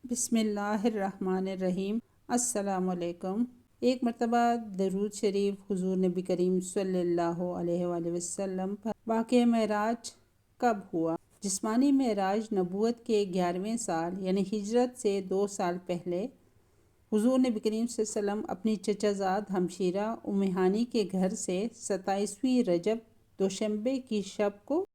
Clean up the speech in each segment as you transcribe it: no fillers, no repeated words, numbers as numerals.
بسم اللہ الرحمن الرحیم۔ السلام علیکم۔ ایک مرتبہ درود شریف حضور نبی کریم صلی اللہ علیہ وآلہ وسلم پر واقعہ معراج کب ہوا؟ جسمانی معراج نبوت کے 11ویں سال یعنی ہجرت سے 2 سال پہلے حضور نبی کریم صلی اللہ علیہ وسلم اپنی چچا زاد ہمشیرہ ام ہانی کے گھر سے 27ویں رجب دوشنبے کی شب کو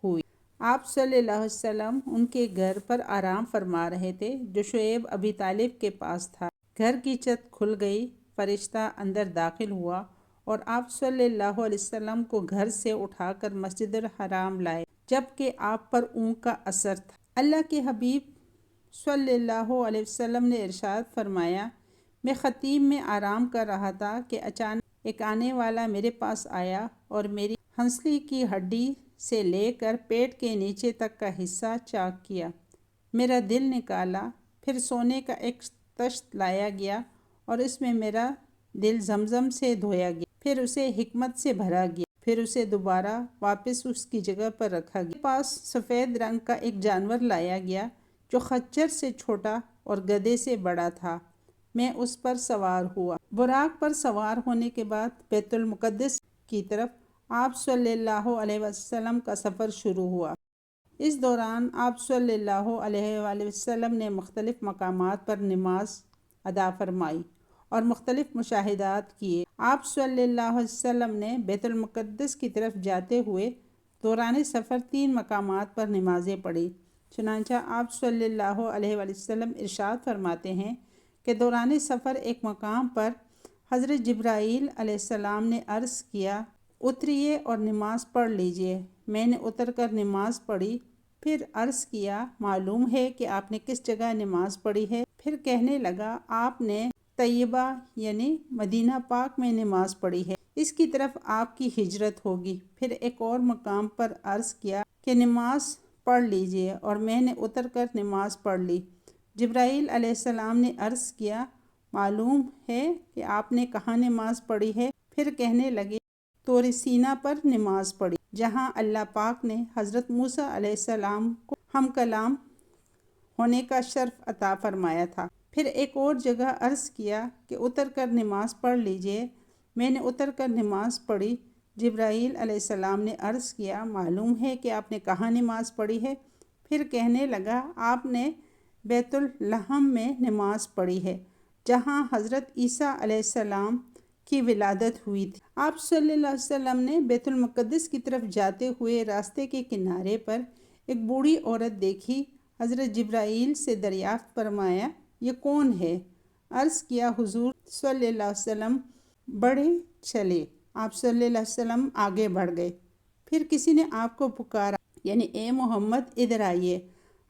ہوئی۔ آپ صلی اللہ علیہ وسلم ان کے گھر پر آرام فرما رہے تھے جو شعیب ابی طالب کے پاس تھا۔ گھر کی چھت کھل گئی، فرشتہ اندر داخل ہوا اور آپ صلی اللہ علیہ وسلم کو گھر سے اٹھا کر مسجد الحرام لائے، جبکہ آپ پر اونگ کا اثر تھا۔ اللہ کے حبیب صلی اللہ علیہ وسلم نے ارشاد فرمایا، میں خطیب میں آرام کر رہا تھا کہ اچانک ایک آنے والا میرے پاس آیا اور میری ہنسلی کی ہڈی سے لے کر پیٹ کے نیچے تک کا حصہ چاک کیا، میرا دل نکالا، پھر سونے کا ایک طشت لایا گیا اور اس میں میرا دل زمزم سے دھویا گیا، پھر اسے حکمت سے بھرا گیا، پھر اسے دوبارہ واپس اس کی جگہ پر رکھا گیا۔ میرے پاس سفید رنگ کا ایک جانور لایا گیا جو خچر سے چھوٹا اور گدھے سے بڑا تھا، میں اس پر سوار ہوا۔ براق پر سوار ہونے کے بعد بیت المقدس کی طرف آپ صلی اللہ علیہ وسلم کا سفر شروع ہوا۔ اس دوران آپ صلی اللہ علیہ وآلہ وسلم نے مختلف مقامات پر نماز ادا فرمائی اور مختلف مشاہدات کیے۔ آپ صلی اللہ علیہ وسلم نے بیت المقدس کی طرف جاتے ہوئے دوران سفر 3 مقامات پر نمازیں پڑھی۔ چنانچہ آپ صلی اللہ علیہ وآلہ وسلم ارشاد فرماتے ہیں کہ دوران سفر ایک مقام پر حضرت جبرائیل علیہ السلام نے عرض کیا، اتریے اور نماز پڑھ لیجئے۔ میں نے اتر کر نماز پڑھی، پھر عرض کیا، معلوم ہے کہ آپ نے کس جگہ نماز پڑھی ہے؟ پھر کہنے لگا، آپ نے طیبہ یعنی مدینہ پاک میں نماز پڑھی ہے، اس کی طرف آپ کی ہجرت ہوگی۔ پھر ایک اور مقام پر عرض کیا کہ نماز پڑھ لیجئے اور میں نے اتر کر نماز پڑھ لی۔ جبرائیل علیہ السلام نے عرض کیا، معلوم ہے کہ آپ نے کہاں نماز پڑھی ہے؟ پھر کہنے لگے، طور سینا پر نماز پڑھی، جہاں اللہ پاک نے حضرت موسیٰ علیہ السلام کو ہم کلام ہونے کا شرف عطا فرمایا تھا۔ پھر ایک اور جگہ عرض کیا کہ اتر کر نماز پڑھ لیجئے، میں نے اتر کر نماز پڑھی۔ جبرائیل علیہ السلام نے عرض کیا، معلوم ہے کہ آپ نے کہاں نماز پڑھی ہے؟ پھر کہنے لگا، آپ نے بیت لحم میں نماز پڑھی ہے، جہاں حضرت عیسیٰ علیہ السلام کی ولادت ہوئی تھی۔ آپ صلی اللہ علیہ وسلم نے بیت المقدس کی طرف جاتے ہوئے راستے کے کنارے پر ایک بوڑھی عورت دیکھی۔ حضرت جبرائیل سے دریافت فرمایا، یہ کون ہے؟ عرض کیا، حضور صلی اللہ علیہ وسلم بڑھے چلے۔ آپ صلی اللہ علیہ وسلم آگے بڑھ گئے۔ پھر کسی نے آپ کو پکارا، یعنی اے محمد ادھر آئیے۔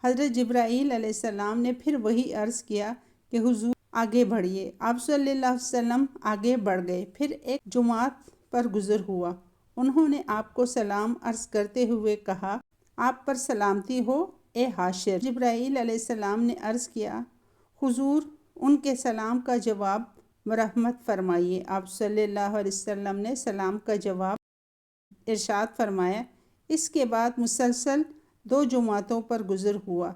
حضرت جبرائیل علیہ السلام نے پھر وہی عرض کیا کہ حضور آگے بڑھیے۔ آپ صلی اللہ علیہ وسلم آگے بڑھ گئے۔ پھر ایک جماعت پر گزر ہوا، انہوں نے آپ کو سلام عرض کرتے ہوئے کہا، آپ پر سلامتی ہو اے حاشر۔ جبرائیل علیہ السلام نے عرض کیا، حضور ان کے سلام کا جواب مرحمت فرمائیے۔ آپ صلی اللہ علیہ وسلم نے سلام کا جواب ارشاد فرمایا۔ اس کے بعد مسلسل 2 جماعتوں پر گزر ہوا،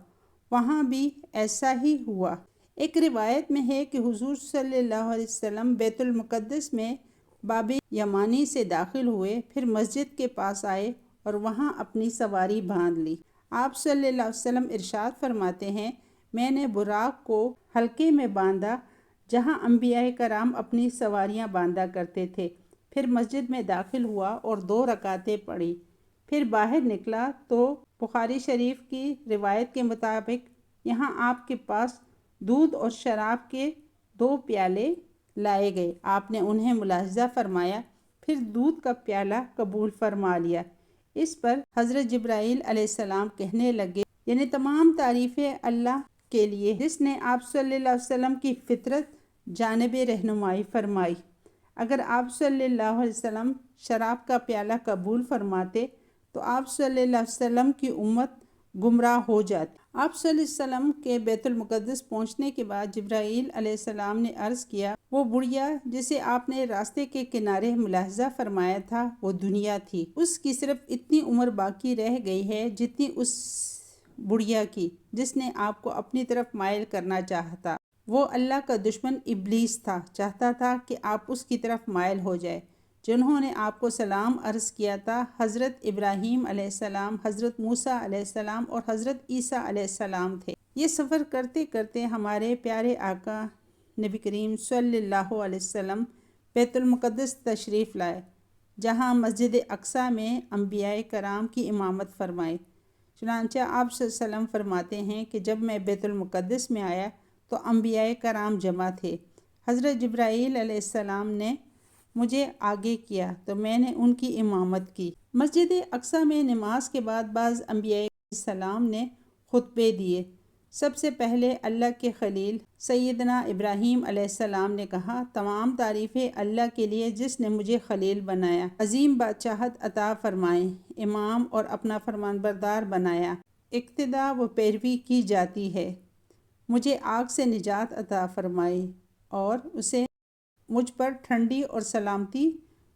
وہاں بھی ایسا ہی ہوا۔ ایک روایت میں ہے کہ حضور صلی اللہ علیہ وسلم بیت المقدس میں باب یمانی سے داخل ہوئے، پھر مسجد کے پاس آئے اور وہاں اپنی سواری باندھ لی۔ آپ صلی اللہ علیہ وسلم ارشاد فرماتے ہیں، میں نے براق کو حلقے میں باندھا جہاں انبیاء کرام اپنی سواریاں باندھا کرتے تھے، پھر مسجد میں داخل ہوا اور 2 رکعتیں پڑھی، پھر باہر نکلا تو بخاری شریف کی روایت کے مطابق یہاں آپ کے پاس دودھ اور شراب کے 2 پیالے لائے گئے۔ آپ نے انہیں ملاحظہ فرمایا، پھر دودھ کا پیالہ قبول فرما لیا۔ اس پر حضرت جبرائیل علیہ السلام کہنے لگے، یعنی تمام تعریفیں اللہ کے لیے جس نے آپ صلی اللہ علیہ وسلم کی فطرت جانب رہنمائی فرمائی۔ اگر آپ صلی اللہ علیہ وسلم شراب کا پیالہ قبول فرماتے تو آپ صلی اللہ علیہ وسلم کی امت گمراہ ہو جاتی۔ آپ صلی اللہ علیہ وسلم کے بیت المقدس پہنچنے کے بعد جبرائیل علیہ السلام نے عرض کیا، وہ بڑھیا جسے آپ نے راستے کے کنارے ملاحظہ فرمایا تھا وہ دنیا تھی، اس کی صرف اتنی عمر باقی رہ گئی ہے جتنی اس بڑھیا کی جس نے آپ کو اپنی طرف مائل کرنا چاہتا۔ وہ اللہ کا دشمن ابلیس تھا، چاہتا تھا کہ آپ اس کی طرف مائل ہو جائے۔ جنہوں نے آپ کو سلام عرض کیا تھا حضرت ابراہیم علیہ السلام، حضرت موسیٰ علیہ السلام اور حضرت عیسیٰ علیہ السلام تھے۔ یہ سفر کرتے کرتے ہمارے پیارے آقا نبی کریم صلی اللہ علیہ وسلم بیت المقدس تشریف لائے، جہاں مسجد اقصیٰ میں انبیاء کرام کی امامت فرمائی۔ چنانچہ آپ صلی اللہ علیہ وسلم فرماتے ہیں کہ جب میں بیت المقدس میں آیا تو انبیاء کرام جمع تھے۔ حضرت جبرائیل علیہ السلام نے مجھے آگے کیا تو میں نے ان کی امامت کی۔ مسجد اقصیٰ میں نماز کے بعد بعض انبیاء السلام نے خطبے دیے۔ سب سے پہلے اللہ کے خلیل سیدنا ابراہیم علیہ السلام نے کہا، تمام تعریفیں اللہ کے لیے جس نے مجھے خلیل بنایا، عظیم بادشاہت عطا فرمائے، امام اور اپنا فرمان بردار بنایا، اقتداء و پیروی کی جاتی ہے، مجھے آگ سے نجات عطا فرمائی اور اسے مجھ پر ٹھنڈی اور سلامتی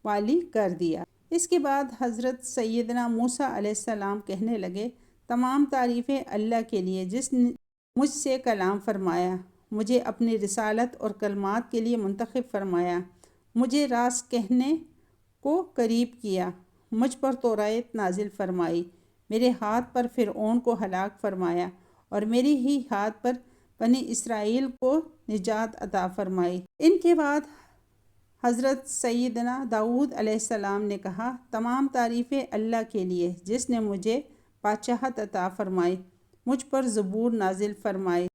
والی کر دیا۔ اس کے بعد حضرت سیدنا موسیٰ علیہ السلام کہنے لگے، تمام تعریفیں اللہ کے لیے جس نے مجھ سے کلام فرمایا، مجھے اپنی رسالت اور کلمات کے لیے منتخب فرمایا، مجھے راست کہنے کو قریب کیا، مجھ پر توراۃ نازل فرمائی، میرے ہاتھ پر فرعون کو ہلاک فرمایا اور میری ہی ہاتھ پر بنی اسرائیل کو نجات عطا فرمائی۔ ان کے بعد حضرت سیدنا داؤد علیہ السلام نے کہا، تمام تعریفیں اللہ کے لیے جس نے مجھے بادشاہت عطا فرمائی، مجھ پر زبور نازل فرمائی،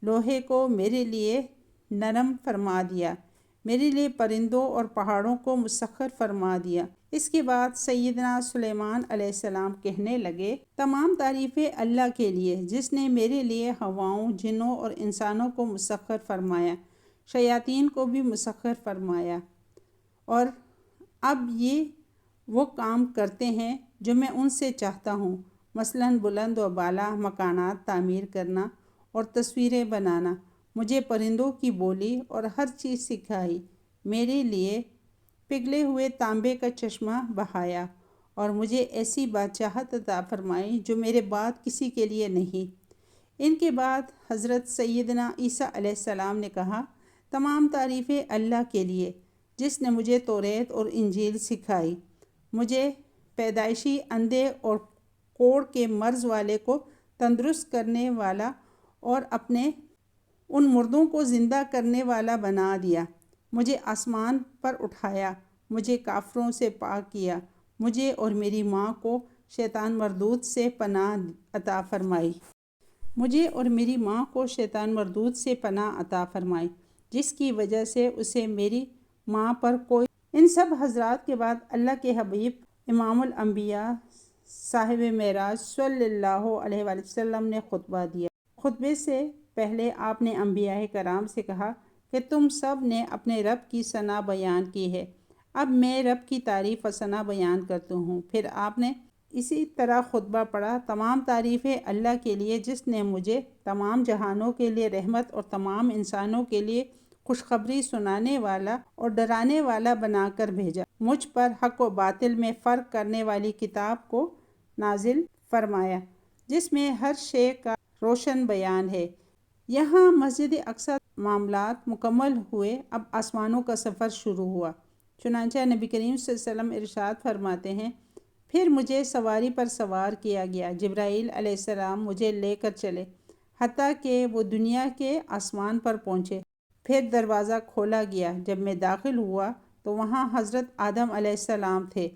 لوہے کو میرے لیے نرم فرما دیا، میرے لیے پرندوں اور پہاڑوں کو مسخر فرما دیا۔ اس کے بعد سیدنا سلیمان علیہ السلام کہنے لگے، تمام تعریفیں اللہ کے لیے جس نے میرے لیے ہواؤں، جنوں اور انسانوں کو مسخر فرمایا، شیاطین کو بھی مسخر فرمایا، اور اب یہ وہ کام کرتے ہیں جو میں ان سے چاہتا ہوں، مثلاً بلند و بالا مکانات تعمیر کرنا اور تصویریں بنانا۔ مجھے پرندوں کی بولی اور ہر چیز سکھائی، میرے لیے پگھلے ہوئے تانبے کا چشمہ بہایا اور مجھے ایسی بادشاہت عطا فرمائی جو میرے بعد کسی کے لیے نہیں۔ ان کے بعد حضرت سیدنا عیسیٰ علیہ السلام نے کہا، تمام تعریفیں اللہ کے لیے جس نے مجھے توریت اور انجیل سکھائی، مجھے پیدائشی اندھے اور کوڑ کے مرض والے کو تندرست کرنے والا اور اپنے ان مردوں کو زندہ کرنے والا بنا دیا، مجھے آسمان پر اٹھایا، مجھے کافروں سے پاک کیا، مجھے اور میری ماں کو شیطان مردود سے پناہ عطا فرمائی، مجھے اور میری ماں کو شیطان مردود سے پناہ عطا فرمائی، جس کی وجہ سے اسے میری ماں پر کوئی۔ ان سب حضرات کے بعد اللہ کے حبیب امام الانبیاء صاحب معراج صلی اللہ علیہ وآلہ وسلم نے خطبہ دیا۔ خطبے سے پہلے آپ نے انبیاء کرام سے کہا کہ تم سب نے اپنے رب کی ثنا بیان کی ہے، اب میں رب کی تعریف و ثنا بیان کرتا ہوں۔ پھر آپ نے اسی طرح خطبہ پڑھا، تمام تعریفیں اللہ کے لیے جس نے مجھے تمام جہانوں کے لیے رحمت اور تمام انسانوں کے لیے خوشخبری سنانے والا اور ڈرانے والا بنا کر بھیجا، مجھ پر حق و باطل میں فرق کرنے والی کتاب کو نازل فرمایا جس میں ہر شے کا روشن بیان ہے۔ یہاں مسجد اقصیٰ معاملات مکمل ہوئے، اب آسمانوں کا سفر شروع ہوا۔ چنانچہ نبی کریم صلی اللہ علیہ وسلم ارشاد فرماتے ہیں، پھر مجھے سواری پر سوار کیا گیا، جبرائیل علیہ السلام مجھے لے کر چلے حتیٰ کہ وہ دنیا کے آسمان پر پہنچے۔ پھر دروازہ کھولا گیا، جب میں داخل ہوا تو وہاں حضرت آدم علیہ السلام تھے۔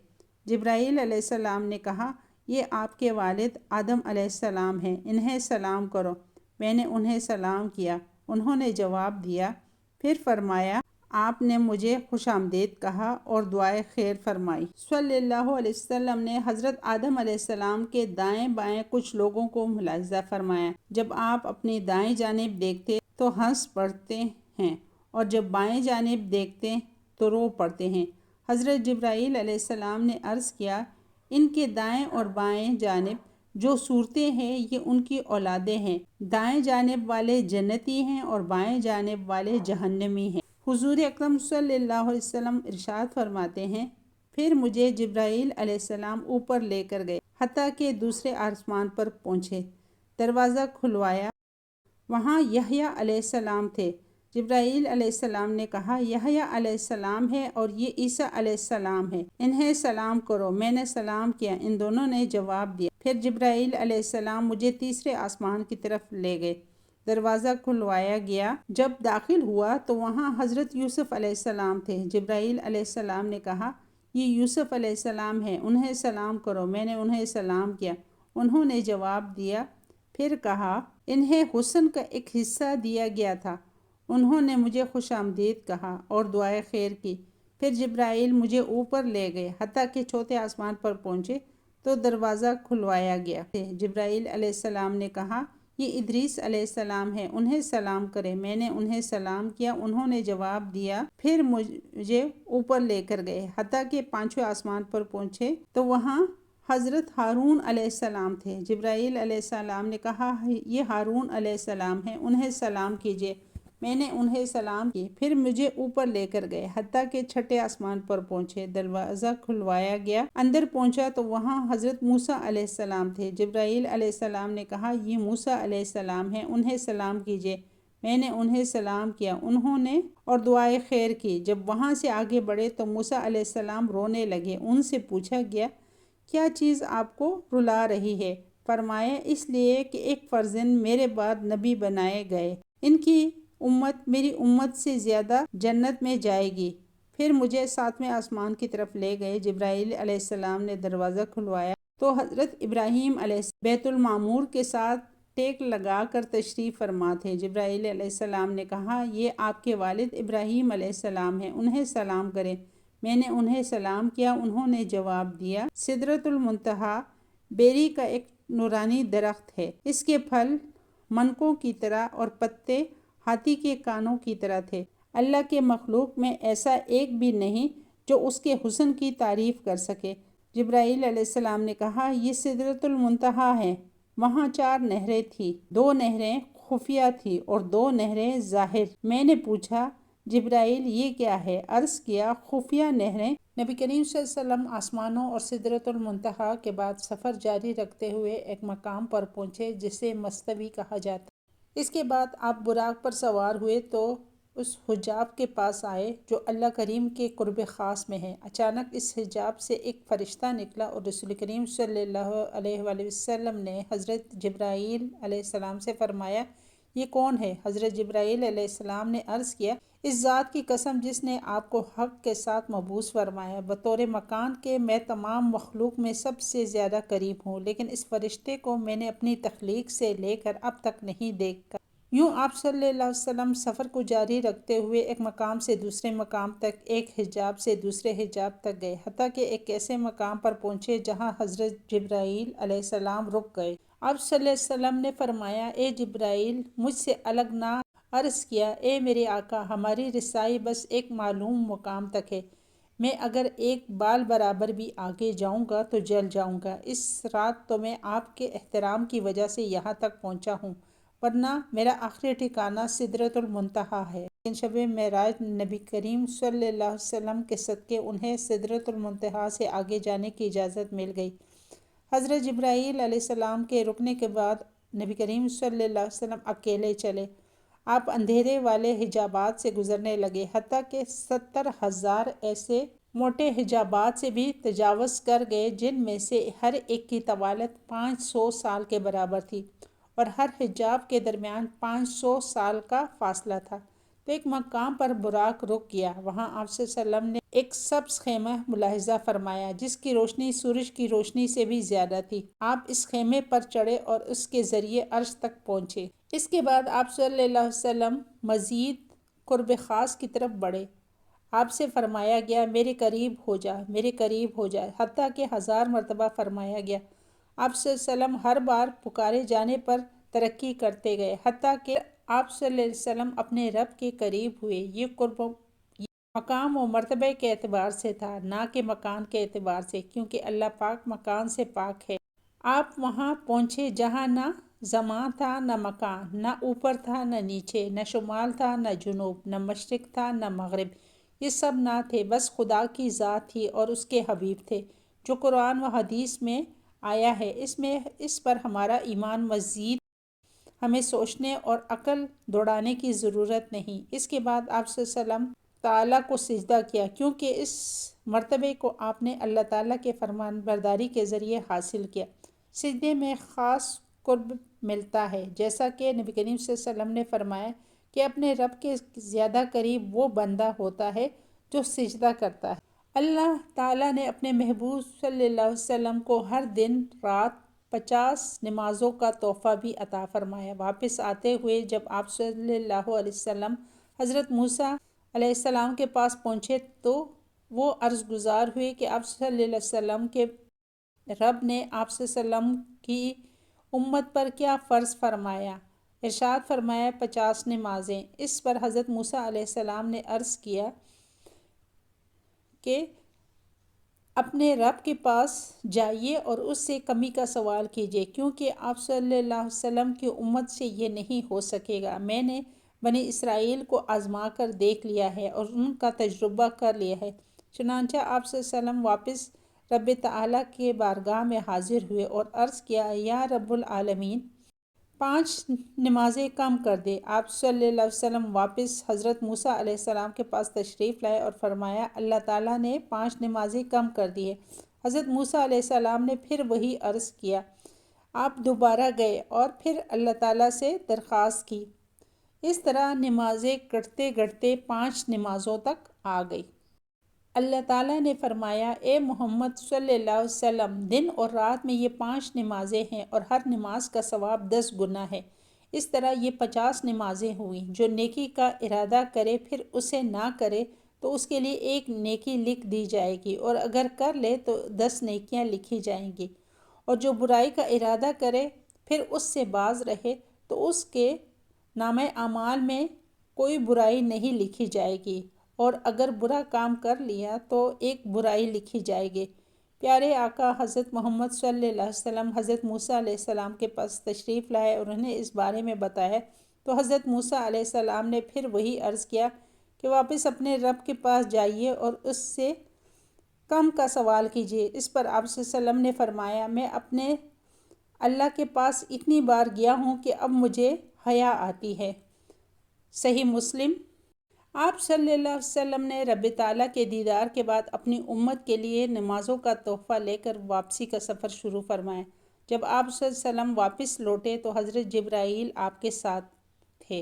جبرائیل علیہ السلام نے کہا، یہ آپ کے والد آدم علیہ السلام ہیں، انہیں سلام کرو۔ میں نے انہیں سلام کیا، انہوں نے جواب دیا، پھر فرمایا، آپ نے مجھے خوش آمدید کہا اور دعائے خیر فرمائی۔ صلی اللہ علیہ وسلم نے حضرت آدم علیہ السلام کے دائیں بائیں کچھ لوگوں کو ملاحظہ فرمایا، جب آپ اپنی دائیں جانب دیکھتے تو ہنس پڑتے ہیں اور جب بائیں جانب دیکھتے تو رو پڑتے ہیں۔ حضرت جبرائیل علیہ السلام نے عرض کیا، ان کے دائیں اور بائیں جانب جو صورتیں ہیں یہ ان کی اولادیں ہیں، دائیں جانب والے جنتی ہیں اور بائیں جانب والے جہنمی ہیں۔ حضور اکرم صلی اللہ علیہ وسلم ارشاد فرماتے ہیں، پھر مجھے جبرائیل علیہ السلام اوپر لے کر گئے حتیٰ کہ دوسرے آسمان پر پہنچے۔ دروازہ کھلوایا، وہاں یحییٰ علیہ السلام تھے۔ جبرائیل علیہ السلام نے کہا یحییٰ علیہ السلام ہے اور یہ عیسیٰ علیہ السلام ہے، انہیں سلام کرو۔ میں نے سلام کیا، ان دونوں نے جواب دیا۔ پھر جبرائیل علیہ السلام مجھے تیسرے آسمان کی طرف لے گئے، دروازہ کھلوایا گیا۔ جب داخل ہوا تو وہاں حضرت یوسف علیہ السلام تھے۔ جبرائیل علیہ السلام نے کہا یہ یوسف علیہ السلام ہے، انہیں سلام کرو۔ میں نے انہیں سلام کیا، انہوں نے جواب دیا۔ پھر کہا انہیں حسن کا ایک حصہ دیا گیا تھا، انہوں نے مجھے خوش آمدید کہا اور دعائے خیر کی۔ پھر جبرائیل مجھے اوپر لے گئے، حتیٰ کہ چوتھے آسمان پر پہنچے تو دروازہ کھلوایا گیا۔ جبرائیل علیہ السلام نے کہا یہ ادریس علیہ السلام ہے، انہیں سلام کرے۔ میں نے انہیں سلام کیا، انہوں نے جواب دیا۔ پھر مجھے اوپر لے کر گئے، حتیٰ کہ پانچویں آسمان پر پہنچے تو وہاں حضرت ہارون علیہ السلام تھے۔ جبرائیل علیہ السلام نے کہا یہ ہارون علیہ السلام ہیں، انہیں سلام کیجیے۔ میں نے انہیں سلام کی۔ پھر مجھے اوپر لے کر گئے، حتیٰ کہ چھٹے آسمان پر پہنچے، دروازہ کھلوایا گیا۔ اندر پہنچا تو وہاں حضرت موسیٰ علیہ السلام تھے۔ جبرائیل علیہ السلام نے کہا یہ موسیٰ علیہ السلام ہیں، انہیں سلام کیجیے۔ میں نے انہیں سلام کیا، انہوں نے اور دعائے خیر کی۔ جب وہاں سے آگے بڑھے تو موسیٰ علیہ السلام رونے لگے۔ ان سے پوچھا گیا کیا چیز آپ کو رلا رہی ہے؟ فرمایا اس لیے کہ ایک فرزند میرے بعد نبی بنائے گئے، ان کی امت میری امت سے زیادہ جنت میں جائے گی۔ پھر مجھے ساتویں آسمان کی طرف لے گئے۔ جبرائیل علیہ السلام نے دروازہ کھلوایا تو حضرت ابراہیم علیہ السلام بیت المعمور کے ساتھ ٹیک لگا کر تشریف فرما تھے۔ جبرائیل علیہ السلام نے کہا یہ آپ کے والد ابراہیم علیہ السلام ہیں، انہیں سلام کریں۔ میں نے انہیں سلام کیا، انہوں نے جواب دیا سدرۃ المنتہا بیری کا ایک نورانی درخت ہے، اس کے پھل منکوں کی طرح اور پتے ہاتھی کے کانوں کی طرح تھے۔ اللہ کے مخلوق میں ایسا ایک بھی نہیں جو اس کے حسن کی تعریف کر سکے۔ جبرائیل علیہ السلام نے کہا یہ سدرۃ المنتہا ہے، وہاں 4 نہریں تھیں، 2 نہریں خفیہ تھیں اور 2 نہریں ظاہر۔ میں نے پوچھا جبرائیل یہ کیا ہے؟ عرض کیا خفیہ نہریں۔ نبی کریم صلی اللہ علیہ وسلم آسمانوں اور سدرۃ المنتہا کے بعد سفر جاری رکھتے ہوئے ایک مقام پر پہنچے جسے مستوی کہا جاتا ہے۔ اس کے بعد آپ براق پر سوار ہوئے تو اس حجاب کے پاس آئے جو اللہ کریم کے قرب خاص میں ہے۔ اچانک اس حجاب سے ایک فرشتہ نکلا اور رسول کریم صلی اللہ علیہ وآلہ وسلم نے حضرت جبرائیل علیہ السلام سے فرمایا یہ کون ہے؟ حضرت جبرائیل علیہ السلام نے عرض کیا اس ذات کی قسم جس نے آپ کو حق کے ساتھ مبعوث فرمایا، بطور مکان کے میں تمام مخلوق میں سب سے زیادہ قریب ہوں، لیکن اس فرشتے کو میں نے اپنی تخلیق سے لے کر اب تک نہیں دیکھا۔ یوں آپ صلی اللہ علیہ وسلم سفر کو جاری رکھتے ہوئے ایک مقام سے دوسرے مقام تک، ایک حجاب سے دوسرے حجاب تک گئے، حتیٰ کہ ایک ایسے مقام پر پہنچے جہاں حضرت جبرائیل علیہ السلام رک گئے۔ آپ صلی اللہ علیہ وسلم نے فرمایا اے جبرائیل مجھ سے الگ نہ۔ عرض کیا اے میرے آقا ہماری رسائی بس ایک معلوم مقام تک ہے، میں اگر ایک بال برابر بھی آگے جاؤں گا تو جل جاؤں گا۔ اس رات تو میں آپ کے احترام کی وجہ سے یہاں تک پہنچا ہوں، ورنہ میرا آخری ٹھکانہ سدرۃ المنتہا ہے۔ لیکن شب معراج نبی کریم صلی اللہ علیہ وسلم کے صدقے انہیں سدرۃ المنتہا سے آگے جانے کی اجازت مل گئی۔ حضرت جبرائیل علیہ السلام کے رکنے کے بعد نبی کریم صلی اللہ علیہ وسلم اکیلے چلے۔ آپ اندھیرے والے حجابات سے گزرنے لگے، حتیٰ کہ 70,000 ایسے موٹے حجابات سے بھی تجاوز کر گئے جن میں سے ہر ایک کی طوالت 500 سال کے برابر تھی اور ہر حجاب کے درمیان 500 سال کا فاصلہ تھا۔ تو ایک مقام پر براق رک گیا، وہاں آپ صلی اللہ علیہ وسلم نے ایک سبز خیمہ ملاحظہ فرمایا جس کی روشنی سورج کی روشنی سے بھی زیادہ تھی۔ آپ اس خیمے پر چڑھے اور اس کے ذریعے عرش تک پہنچے۔ اس کے بعد آپ صلی اللہ علیہ وسلم مزید قرب خاص کی طرف بڑھے۔ آپ سے فرمایا گیا میرے قریب ہو جا، میرے قریب ہو جا، حتیٰ کہ 1000 مرتبہ فرمایا گیا۔ آپ صلی اللہ علیہ وسلم ہر بار پکارے جانے پر ترقی کرتے گئے، حتیٰ کہ آپ صلی اللہ علیہ وسلم اپنے رب کے قریب ہوئے۔ یہ قرب مقام و مرتبہ کے اعتبار سے تھا، نہ کہ مکان کے اعتبار سے، کیونکہ اللہ پاک مکان سے پاک ہے۔ آپ وہاں پہنچے جہاں نہ زمان تھا نہ مکان، نہ اوپر تھا نہ نیچے، نہ شمال تھا نہ جنوب، نہ مشرق تھا نہ مغرب، یہ سب نہ تھے، بس خدا کی ذات تھی اور اس کے حبیب تھے، جو قرآن و حدیث میں آیا ہے۔ اس پر ہمارا ایمان مزید ہمیں سوچنے اور عقل دوڑانے کی ضرورت نہیں۔ اس کے بعد آپ صلی اللہ علیہ وسلم تعالیٰ کو سجدہ کیا، کیونکہ اس مرتبے کو آپ نے اللہ تعالیٰ کے فرمان برداری کے ذریعے حاصل کیا۔ سجدے میں خاص قرب ملتا ہے، جیسا کہ نبی کریم صلی اللہ علیہ وسلم نے فرمایا کہ اپنے رب کے زیادہ قریب وہ بندہ ہوتا ہے جو سجدہ کرتا ہے۔ اللہ تعالیٰ نے اپنے محبوب صلی اللہ علیہ وسلم کو ہر دن رات 50 نمازوں کا تحفہ بھی عطا فرمایا۔ واپس آتے ہوئے جب آپ صلی اللہ علیہ وسلم حضرت موسیٰ علیہ السلام کے پاس پہنچے تو وہ عرض گزار ہوئے کہ آپ صلی اللہ علیہ وسلم کے رب نے آپ صلی اللہ علیہ وسلم کی امت پر کیا فرض فرمایا؟ ارشاد فرمایا 50 نمازیں۔ اس پر حضرت موسیٰ علیہ السلام نے عرض کیا کہ اپنے رب کے پاس جائیے اور اس سے کمی کا سوال کیجیے، کیونکہ آپ صلی اللہ علیہ وسلم کی امت سے یہ نہیں ہو سکے گا۔ میں نے بنی اسرائیل کو آزما کر دیکھ لیا ہے اور ان کا تجربہ کر لیا ہے۔ چنانچہ آپ صلی اللہ علیہ وسلم واپس رب تعالیٰ کے بارگاہ میں حاضر ہوئے اور عرض کیا، یا رب العالمین 5 نمازیں کم کر دے۔ آپ صلی اللہ علیہ وسلم واپس حضرت موسیٰ علیہ السلام کے پاس تشریف لائے اور فرمایا اللہ تعالیٰ نے 5 نمازیں کم کر دی ہے۔ حضرت موسیٰ علیہ السلام نے پھر وہی عرض کیا۔ آپ دوبارہ گئے اور پھر اللہ تعالیٰ سے درخواست کی۔ اس طرح نمازیں گھٹتے گھٹتے 5 نمازوں تک آ گئی۔ اللہ تعالیٰ نے فرمایا، اے محمد صلی اللہ علیہ وسلم، دن اور رات میں یہ 5 نمازیں ہیں اور ہر نماز کا ثواب 10 گنا ہے۔ اس طرح یہ 50 نمازیں ہوئیں۔ جو نیکی کا ارادہ کرے پھر اسے نہ کرے تو اس کے لیے 1 نیکی لکھ دی جائے گی، اور اگر کر لے تو 10 نیکیاں لکھی جائیں گی، اور جو برائی کا ارادہ کرے پھر اس سے باز رہے تو اس کے نامہ اعمال میں کوئی برائی نہیں لکھی جائے گی، اور اگر برا کام کر لیا تو 1 برائی لکھی جائے گی۔ پیارے آقا حضرت محمد صلی اللہ علیہ وسلم حضرت موسیٰ علیہ السلام کے پاس تشریف لائے اور انہیں اس بارے میں بتایا تو حضرت موسیٰ علیہ السلام نے پھر وہی عرض کیا کہ واپس اپنے رب کے پاس جائیے اور اس سے کم کا سوال کیجیے۔ اس پر آپ صلی اللہ علیہ وسلم نے فرمایا، میں اپنے اللہ کے پاس اتنی بار گیا ہوں کہ اب مجھے حیا آتی ہے۔ صحیح مسلم۔ آپ صلی اللہ علیہ وسلم نے رب تعالیٰ کے دیدار کے بعد اپنی امت کے لیے نمازوں کا تحفہ لے کر واپسی کا سفر شروع فرمایا۔ جب آپ صلی اللہ علیہ وسلم واپس لوٹے تو حضرت جبرائیل آپ کے ساتھ تھے۔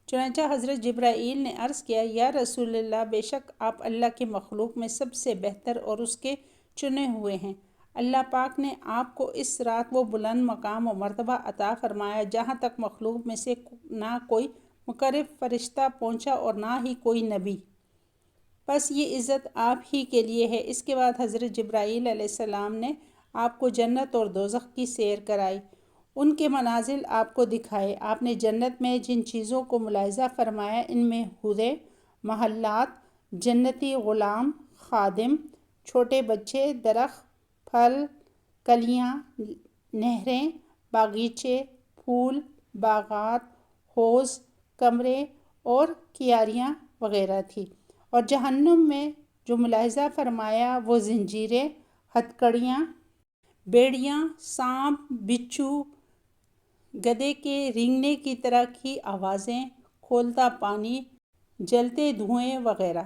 چنانچہ حضرت جبرائیل نے عرض کیا، یا رسول اللہ، بے شک آپ اللہ کی مخلوق میں سب سے بہتر اور اس کے چنے ہوئے ہیں۔ اللہ پاک نے آپ کو اس رات وہ بلند مقام و مرتبہ عطا فرمایا جہاں تک مخلوق میں سے نہ کوئی مقرب فرشتہ پہنچا اور نہ ہی کوئی نبی، بس یہ عزت آپ ہی کے لیے ہے۔ اس کے بعد حضرت جبرائیل علیہ السلام نے آپ کو جنت اور دوزخ کی سیر کرائی، ان کے منازل آپ کو دکھائے۔ آپ نے جنت میں جن چیزوں کو ملاحظہ فرمایا ان میں حوریں، محلات، جنتی غلام، خادم، چھوٹے بچے، درخت، پھل، کلیاں، نہریں، باغیچے، پھول، باغات، حوض، کمرے اور کیاریاں وغیرہ تھی۔ اور جہنم میں جو ملاحظہ فرمایا وہ زنجیریں، ہتھکڑیاں، بیڑیاں، سانپ، بچھو، گدھے کے رینگنے کی طرح کی آوازیں، کھولتا پانی، جلتے دھوئیں وغیرہ۔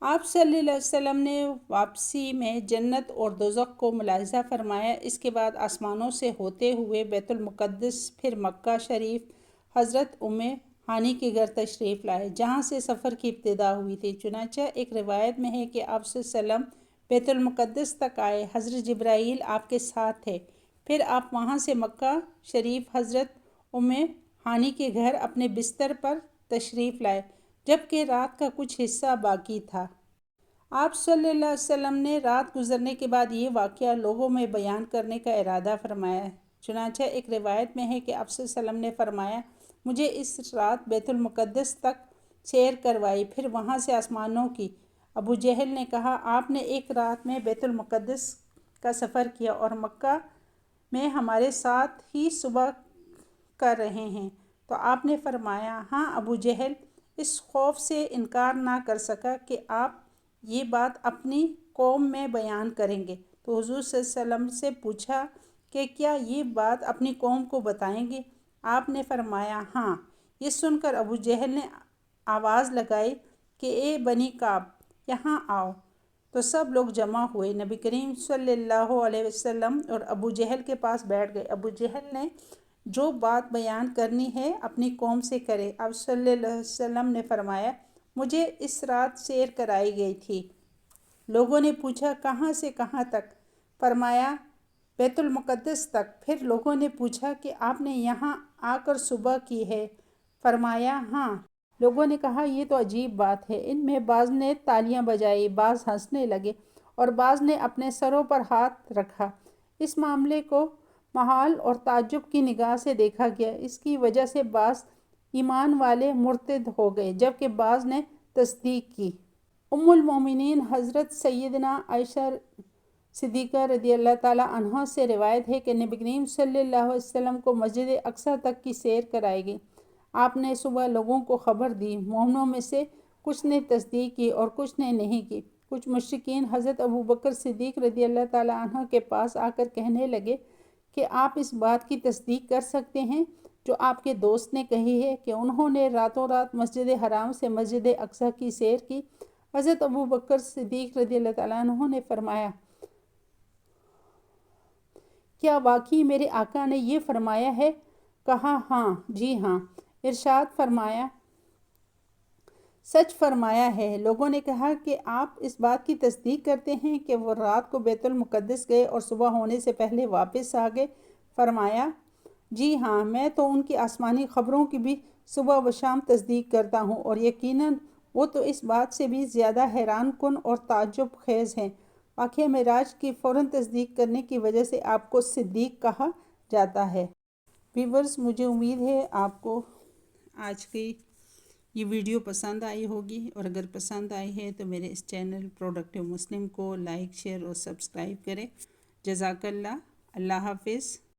آپ صلی اللہ علیہ وسلم نے واپسی میں جنت اور دوزخ کو ملاحظہ فرمایا۔ اس کے بعد آسمانوں سے ہوتے ہوئے بیت المقدس، پھر مکہ شریف، حضرت ام ہانی کے گھر تشریف لائے، جہاں سے سفر کی ابتدا ہوئی تھی۔ چنانچہ ایک روایت میں ہے کہ آپ صلی اللہ علیہ وسلم بیت المقدس تک آئے، حضرت جبرائیل آپ کے ساتھ تھے، پھر آپ وہاں سے مکہ شریف حضرت ام ہانی کے گھر اپنے بستر پر تشریف لائے، جبکہ رات کا کچھ حصہ باقی تھا۔ آپ صلی اللہ علیہ وسلم نے رات گزرنے کے بعد یہ واقعہ لوگوں میں بیان کرنے کا ارادہ فرمایا۔ چنانچہ ایک روایت میں ہے کہ آپ صلی اللہ علیہ وسلم نے فرمایا، مجھے اس رات بیت المقدس تک سیر کروائی، پھر وہاں سے آسمانوں کی۔ ابو جہل نے کہا، آپ نے ایک رات میں بیت المقدس کا سفر کیا اور مکہ میں ہمارے ساتھ ہی صبح کر رہے ہیں، تو آپ نے فرمایا، ہاں۔ ابو جہل اس خوف سے انکار نہ کر سکا کہ آپ یہ بات اپنی قوم میں بیان کریں گے، تو حضور صلی اللہ علیہ وسلم سے پوچھا کہ کیا یہ بات اپنی قوم کو بتائیں گے؟ آپ نے فرمایا ہاں۔ یہ سن کر ابو جہل نے آواز لگائی کہ اے بنی کعب یہاں آؤ، تو سب لوگ جمع ہوئے، نبی کریم صلی اللہ علیہ وسلم اور ابو جہل کے پاس بیٹھ گئے۔ ابو جہل نے جو بات بیان کرنی ہے اپنی قوم سے کرے۔ آپ صلی اللہ علیہ وسلم نے فرمایا مجھے اس رات سیر کرائی گئی تھی۔ لوگوں نے پوچھا کہاں سے کہاں تک؟ فرمایا بیت المقدس تک۔ پھر لوگوں نے پوچھا کہ آپ نے یہاں آ کر صبح کی ہے؟ فرمایا ہاں۔ لوگوں نے کہا یہ تو عجیب بات ہے۔ ان میں بعض نے تالیاں بجائی، بعض ہنسنے لگے اور بعض نے اپنے سروں پر ہاتھ رکھا۔ اس معاملے کو محال اور تعجب کی نگاہ سے دیکھا گیا۔ اس کی وجہ سے بعض ایمان والے مرتد ہو گئے جبکہ بعض نے تصدیق کی۔ ام المومنین حضرت سیدنا عائشہ صدیقہ رضی اللہ تعالیٰ عنہا سے روایت ہے کہ نبی کریم صلی اللہ علیہ وسلم کو مسجد اقصیٰ تک کی سیر کرائی گئی۔ آپ نے صبح لوگوں کو خبر دی۔ مومنوں میں سے کچھ نے تصدیق کی اور کچھ نے نہیں کی۔ کچھ مشرکین حضرت ابوبکر صدیق رضی اللہ تعالیٰ عنہ کے پاس آ کر کہنے لگے کہ آپ اس بات کی تصدیق کر سکتے ہیں جو آپ کے دوست نے کہی ہے کہ انہوں نے راتوں رات مسجد حرام سے مسجد اقصیٰ کی سیر کی؟ حضرت ابوبکر صدیق رضی اللہ تعالیٰ عنہ نے فرمایا کیا واقعی میرے آقا نے یہ فرمایا ہے؟ کہا ہاں، جی ہاں۔ ارشاد فرمایا سچ فرمایا ہے۔ لوگوں نے کہا کہ آپ اس بات کی تصدیق کرتے ہیں کہ وہ رات کو بیت المقدس گئے اور صبح ہونے سے پہلے واپس آ گئے؟ فرمایا جی ہاں، میں تو ان کی آسمانی خبروں کی بھی صبح و شام تصدیق کرتا ہوں اور یقیناً وہ تو اس بات سے بھی زیادہ حیران کن اور تعجب خیز ہیں۔ واقعہ معراج کی فوراً تصدیق کرنے کی وجہ سے آپ کو صدیق کہا جاتا ہے۔ ویورز، مجھے امید ہے آپ کو آج کی یہ ویڈیو پسند آئی ہوگی، اور اگر پسند آئی ہے تو میرے اس چینل پروڈکٹیو مسلم کو لائک، شیئر اور سبسکرائب کریں۔ جزاک اللہ۔ اللہ حافظ۔